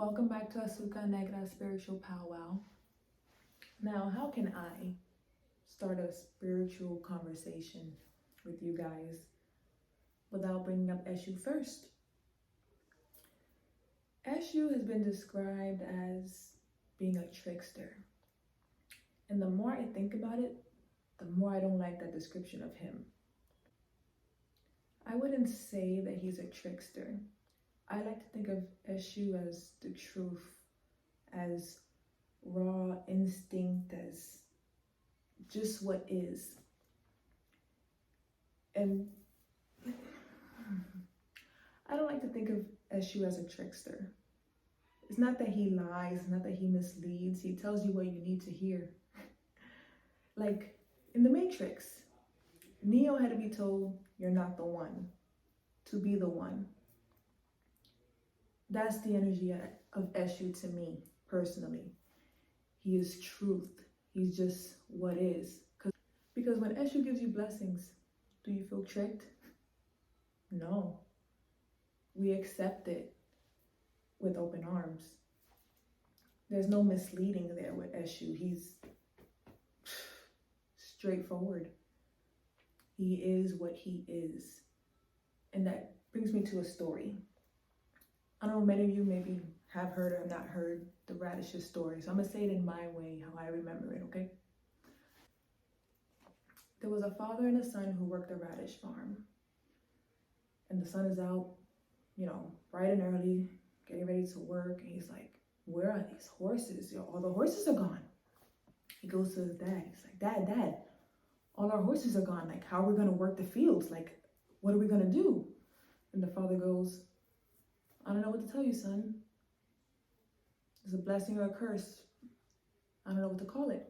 Welcome back to Asuka Negra Spiritual Powwow. Now, how can I start a spiritual conversation with you guys without bringing up Eshu first? Eshu has been described as being a trickster. And the more I think about it, the more I don't like that description of him. I wouldn't say that he's a trickster. I like to think of Eshu as the truth, as raw instinct, as just what is. And I don't like to think of Eshu as a trickster. It's not that he lies, it's not that he misleads. He tells you what you need to hear. Like in the Matrix, Neo had to be told, you're not the one, to be the one. That's the energy of Eshu to me, personally. He is truth. He's just what is. Because when Eshu gives you blessings, do you feel tricked? No. We accept it with open arms. There's no misleading there with Eshu. He's straightforward. He is what he is. And that brings me to a story. I don't know, many of you maybe have heard or have not heard the radishes story. So I'm going to say it in my way, how I remember it, okay? There was a father and a son who worked a radish farm. And the son is out, bright and early, getting ready to work. And he's like, where are these horses? All the horses are gone. He goes to his dad. He's like, Dad, all our horses are gone. Like, how are we going to work the fields? Like, what are we going to do? And the father goes, I don't know what to tell you, son. It's a blessing or a curse. I don't know what to call it.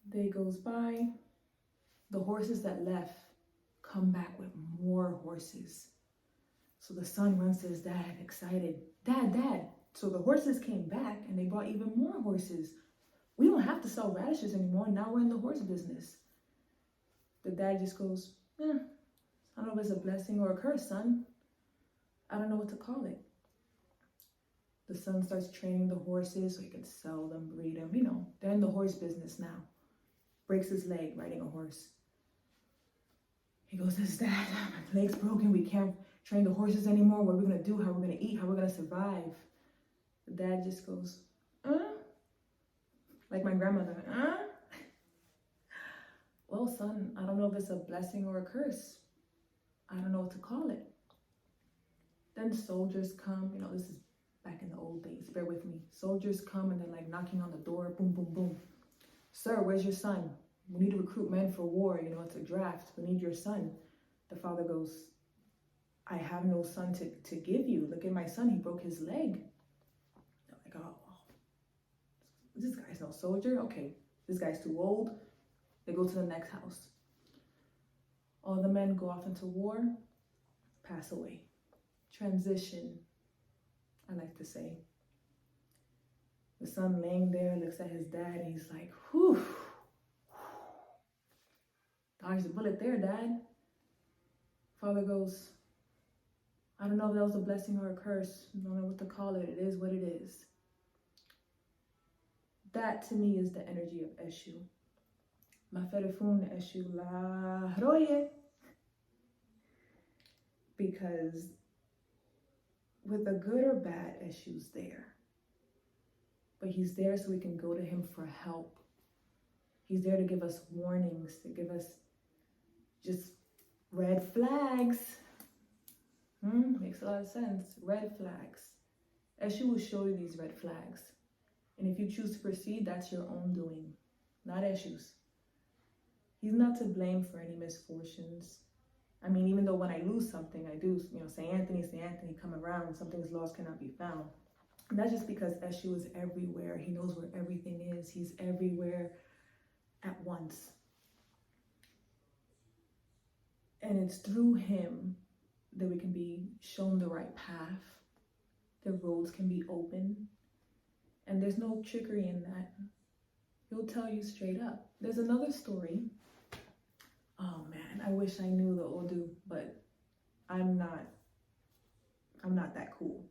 Day goes by. The horses that left come back with more horses. So the son runs to his dad, excited. Dad. So the horses came back and they brought even more horses. We don't have to sell radishes anymore. Now we're in the horse business. The dad just goes, I don't know if it's a blessing or a curse, son. I don't know what to call it. The son starts training the horses so he can sell them, breed them. They're in the horse business now. Breaks his leg riding a horse. He goes, Dad, my leg's broken. We can't train the horses anymore. What are we going to do? How are we going to eat? How are we going to survive? The dad just goes, like my grandmother, Well, son, I don't know if it's a blessing or a curse. I don't know what to call it. Then soldiers come, this is back in the old days, bear with me. Soldiers come and they're like knocking on the door, boom, boom, boom. Sir, where's your son? We need to recruit men for war, it's a draft. We need your son. The father goes, I have no son to give you. Look at my son, he broke his leg. They're like, oh, this guy's no soldier. Okay, this guy's too old. They go to the next house. All the men go off into war, pass away. Transition, I like to say. The son laying there looks at his dad and he's like, whew. Dodged a bullet there, Dad. Father goes, I don't know if that was a blessing or a curse. I don't know what to call it. It is what it is. That to me is the energy of Eshu. Maferefun Eshu la roye. Because with a good or bad, Eshu's there. But he's there so we can go to him for help. He's there to give us warnings, to give us just red flags. Makes a lot of sense. Red flags. Eshu will show you these red flags. And if you choose to proceed, that's your own doing, not Eshu's. He's not to blame for any misfortunes. I mean, even though when I lose something, I do, Saint Anthony, come around, something's lost cannot be found. And that's just because Eshu is everywhere. He knows where everything is. He's everywhere at once. And it's through him that we can be shown the right path. The roads can be open. And there's no trickery in that. He'll tell you straight up. There's another story. Oh man, I wish I knew the Odu, but I'm not that cool.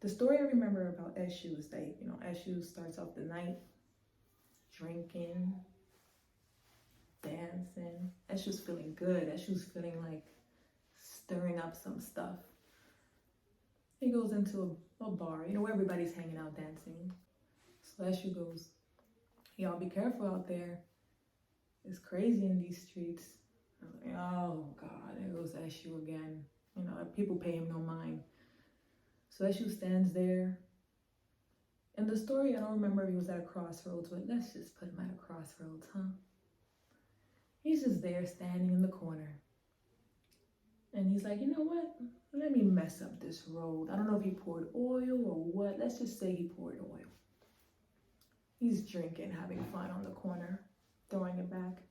The story I remember about Eshu is that, Eshu starts off the night drinking, dancing. Eshu's feeling good. Eshu's feeling like stirring up some stuff. He goes into a bar, where everybody's hanging out dancing. So Eshu goes, y'all be careful out there. It's crazy in these streets. I was like, oh God, there goes Eshu again. People pay him no mind. So Eshu stands there. In the story, I don't remember if he was at a crossroads, but let's just put him at a crossroads, huh? He's just there standing in the corner. And he's like, you know what? Let me mess up this road. I don't know if he poured oil or what. Let's just say he poured oil. He's drinking, having fun on the corner, throwing it back.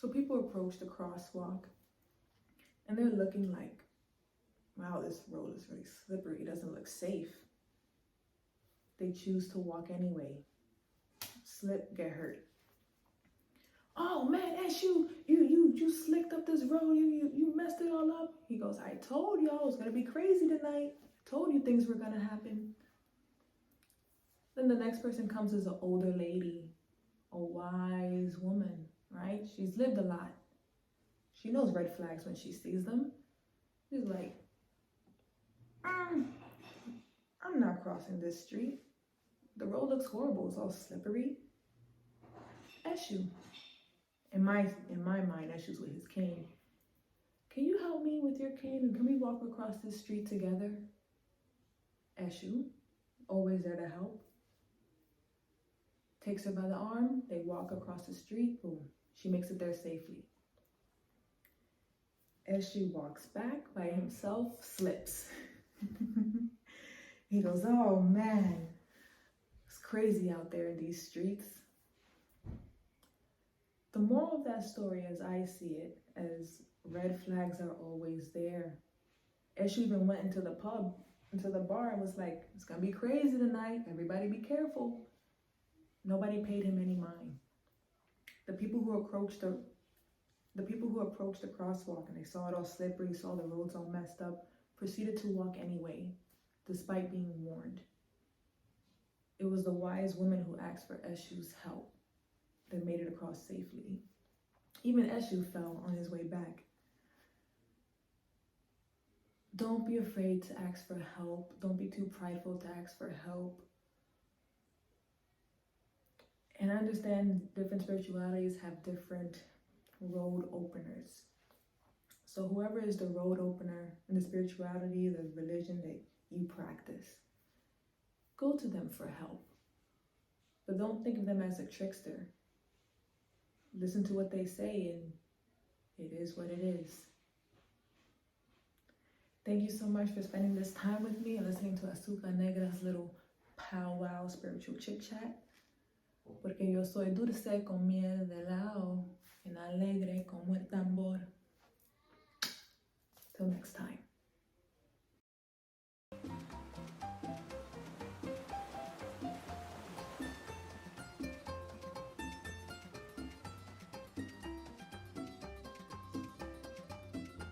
So people approach the crosswalk and they're looking like, wow, this road is really slippery. It doesn't look safe. They choose to walk anyway. Slip, get hurt. Oh man, Eshu, you slicked up this road. You messed it all up. He goes, I told y'all it was gonna be crazy tonight. I told you things were gonna happen. Then the next person comes as an older lady, a wise woman, right? She's lived a lot. She knows red flags when she sees them. She's like, I'm not crossing this street. The road looks horrible. It's all slippery. Eshu. In my mind, Eshu's with his cane. Can you help me with your cane and can we walk across this street together? Eshu, always there to help. Takes her by the arm. They walk across the street. Boom. She makes it there safely. Eshu walks back by himself, slips. He goes, oh man, it's crazy out there in these streets. The moral of that story, as I see it, as red flags are always there. Eshu even went into the bar and was like, it's gonna be crazy tonight. Everybody be careful. Nobody paid him any mind. The people who approached the crosswalk and they saw it all slippery, saw the roads all messed up, proceeded to walk anyway, despite being warned. It was the wise woman who asked for Eshu's help that made it across safely. Even Eshu fell on his way back. Don't be afraid to ask for help. Don't be too prideful to ask for help. And I understand different spiritualities have different road openers. So whoever is the road opener in the spirituality, the religion that you practice, go to them for help. But don't think of them as a trickster. Listen to what they say and it is what it is. Thank you so much for spending this time with me and listening to Azúcar Negra's little powwow spiritual chit chat. Porque yo soy dulce con miel de lao, and alegre como el tambor. Till next time.